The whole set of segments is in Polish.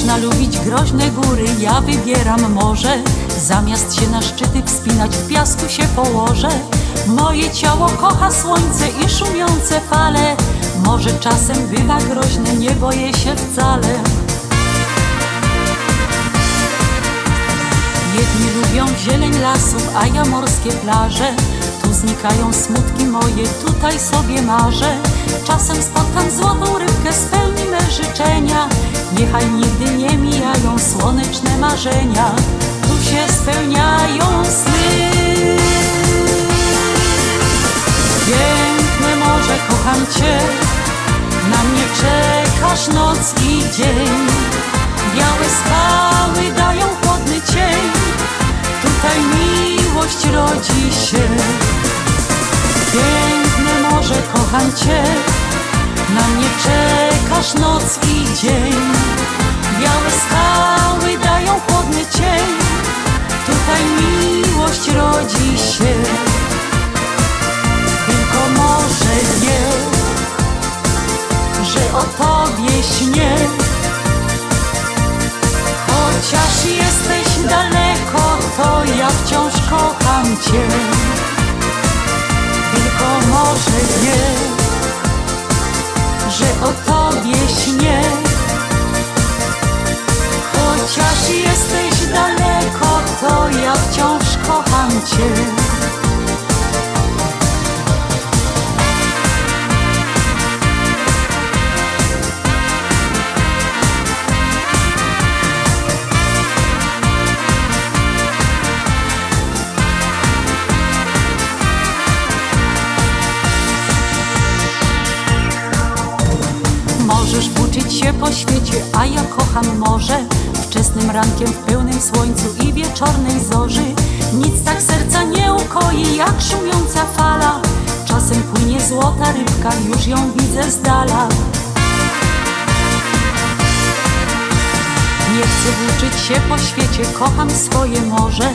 Można lubić groźne góry, ja wybieram morze. Zamiast się na szczyty wspinać, w piasku się położę. Moje ciało kocha słońce i szumiące fale. Morze czasem bywa groźne, nie boję się wcale. Jedni lubią zieleń lasów, a ja morskie plaże. Tu znikają smutki moje, tutaj sobie marzę. Czasem spotkam złotą rybkę, spełni me życzenia. Niechaj nigdy nie mijają słoneczne marzenia. Tu się spełniają sny. Piękne morze, kocham Cię. Na mnie czekasz noc i dzień. Białe skały dają chłodny cień. Tutaj miłość rodzi się. Piękne morze, kocham Cię. Na mnie czekasz noc i dzień. Białe skały dają chłodny cień. Tutaj miłość rodzi się. Tylko morze wie, że o Tobie śnię. Chociaż jesteś daleko, to ja wciąż kocham Cię. Tylko morze wie, że o Tobie śnię. Chociaż jesteś daleko, to ja wciąż kocham Cię. Możesz uczyć się po świecie, a ja kocham morze. Wczesnym rankiem w pełnym słońcu i wieczornej zorzy. Nic tak serca nie ukoi jak szumiąca fala. Czasem płynie złota rybka, już ją widzę z dala. Nie chcę uczyć się po świecie, kocham swoje morze.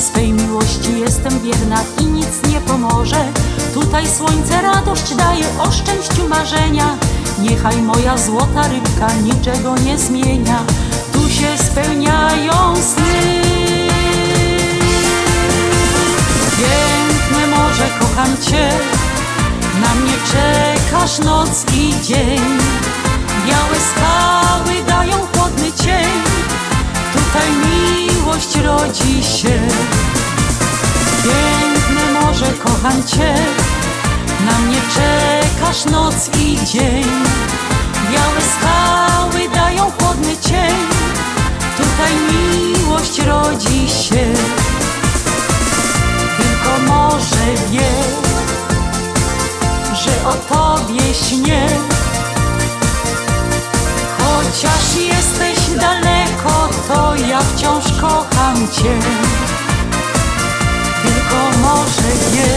Swej miłości jestem wierna i nic nie pomoże. Tutaj słońce radość daje, o szczęściu marzenia. Niechaj moja złota rybka niczego nie zmienia. Tu się spełniają sny. Piękne morze, kocham Cię. Na mnie czekasz noc i dzień. Białe skały dają chłodny cień. Tutaj miłość rodzi się. Piękne morze, kocham Cię. Na mnie czekasz noc i dzień. Białe skały dają chłodny cień. Tutaj miłość rodzi się. Tylko morze wie, że o Tobie śnię. Chociaż jesteś daleko, to ja wciąż kocham Cię. Tylko morze wie,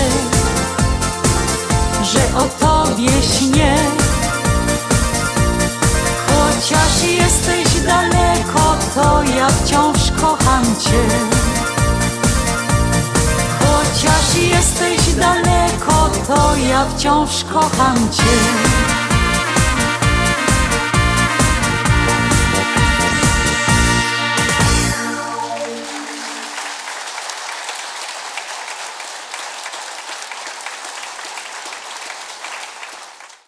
że o Tobie śnię. Chociaż jesteś daleko, to ja wciąż kocham Cię. Chociaż jesteś daleko, to ja wciąż kocham Cię.